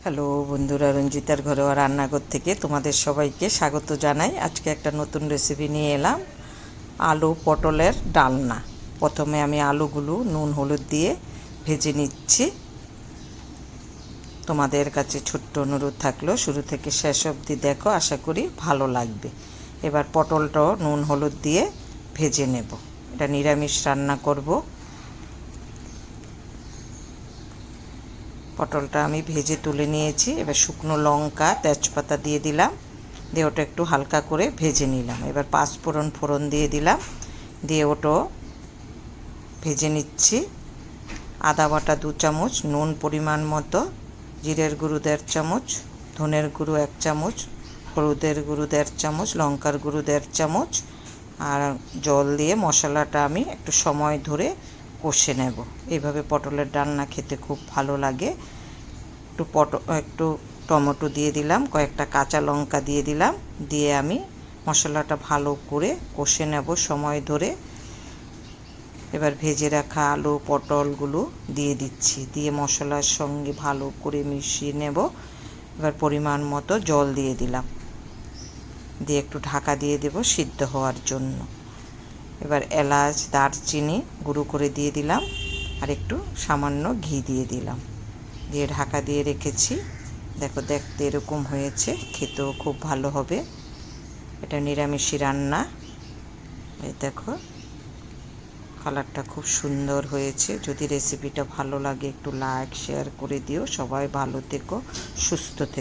Hello বন্ধুরা, রঞ্জিতার ঘরোয়া রান্নাঘর থেকে তোমাদের সবাইকে স্বাগত জানাই। আজকে একটা নতুন রেসিপি নিয়ে এলাম, আলু পটলের ডালনা। প্রথমে আমি আলুগুলো নুন হলুদ দিয়ে ভেজে নিচ্ছি। তোমাদের কাছে ছোট্ট অনুরোধ থাকলো শুরু থেকে শেষ অবধি দেখো, আশা করি ভালো লাগবে। এবার পটলটাও নুন হলুদ দিয়ে ভেজে নেব। এটা নিরামিষ রান্না করব। পটলটা আমি ভেজে তুলে নিয়েছি। এবার শুকনো লঙ্কা তেজপাতা দিয়ে দিলাম, দিয়ে ওটা একটু হালকা করে ভেজে নিলাম। এবার ফোড়ন দিয়ে দিলাম, দিয়ে ওটা ভেজে নিচ্ছি। আদা বাটা 2 চামচ, নুন পরিমাণ মতো, জিরের গুঁড়ো 1.5 চামচ, ধনের গুঁড়ো 1 চামচ, হলুদের গুঁড়ো 1.5 চামচ, লঙ্কার গুঁড়ো 1.5 চামচ, আর জল দিয়ে মশলাটা আমি একটু সময় ধরে কষে নেব। এইভাবে পটলের ডালনা খেতে খুব ভালো লাগে। একটু টমেটো দিয়ে দিলাম, কয়েকটা কাঁচা লঙ্কা দিয়ে দিলাম, দিয়ে আমি মশলাটা ভালো করে কষে নেব সময় ধরে। এবার ভেজে রাখা আলু পটলগুলো দিয়ে দিচ্ছি, দিয়ে মশলার সঙ্গে ভালো করে মিশিয়ে নেব। এবার পরিমাণ মতো জল দিয়ে দিলাম, দিয়ে একটু ঢাকা দিয়ে দেব সিদ্ধ হওয়ার জন্য। এবার এলাচ দারচিনি গুঁড়ো করে দিয়ে দিলাম, আর একটু সামান্য ঘি দিয়ে দিলাম, দিয়ে ঢাকা দিয়ে রেখেছি। দেখো, দেখতে এরকম হয়েছে, খেতেও খুব ভালো হবে। এটা নিরামিষি রান্না। এই দেখো, কালারটা খুব সুন্দর হয়েছে। যদি রেসিপিটা ভালো লাগে একটু লাইক শেয়ার করে দিও। সবাই ভালো থেকো, সুস্থ থেকো।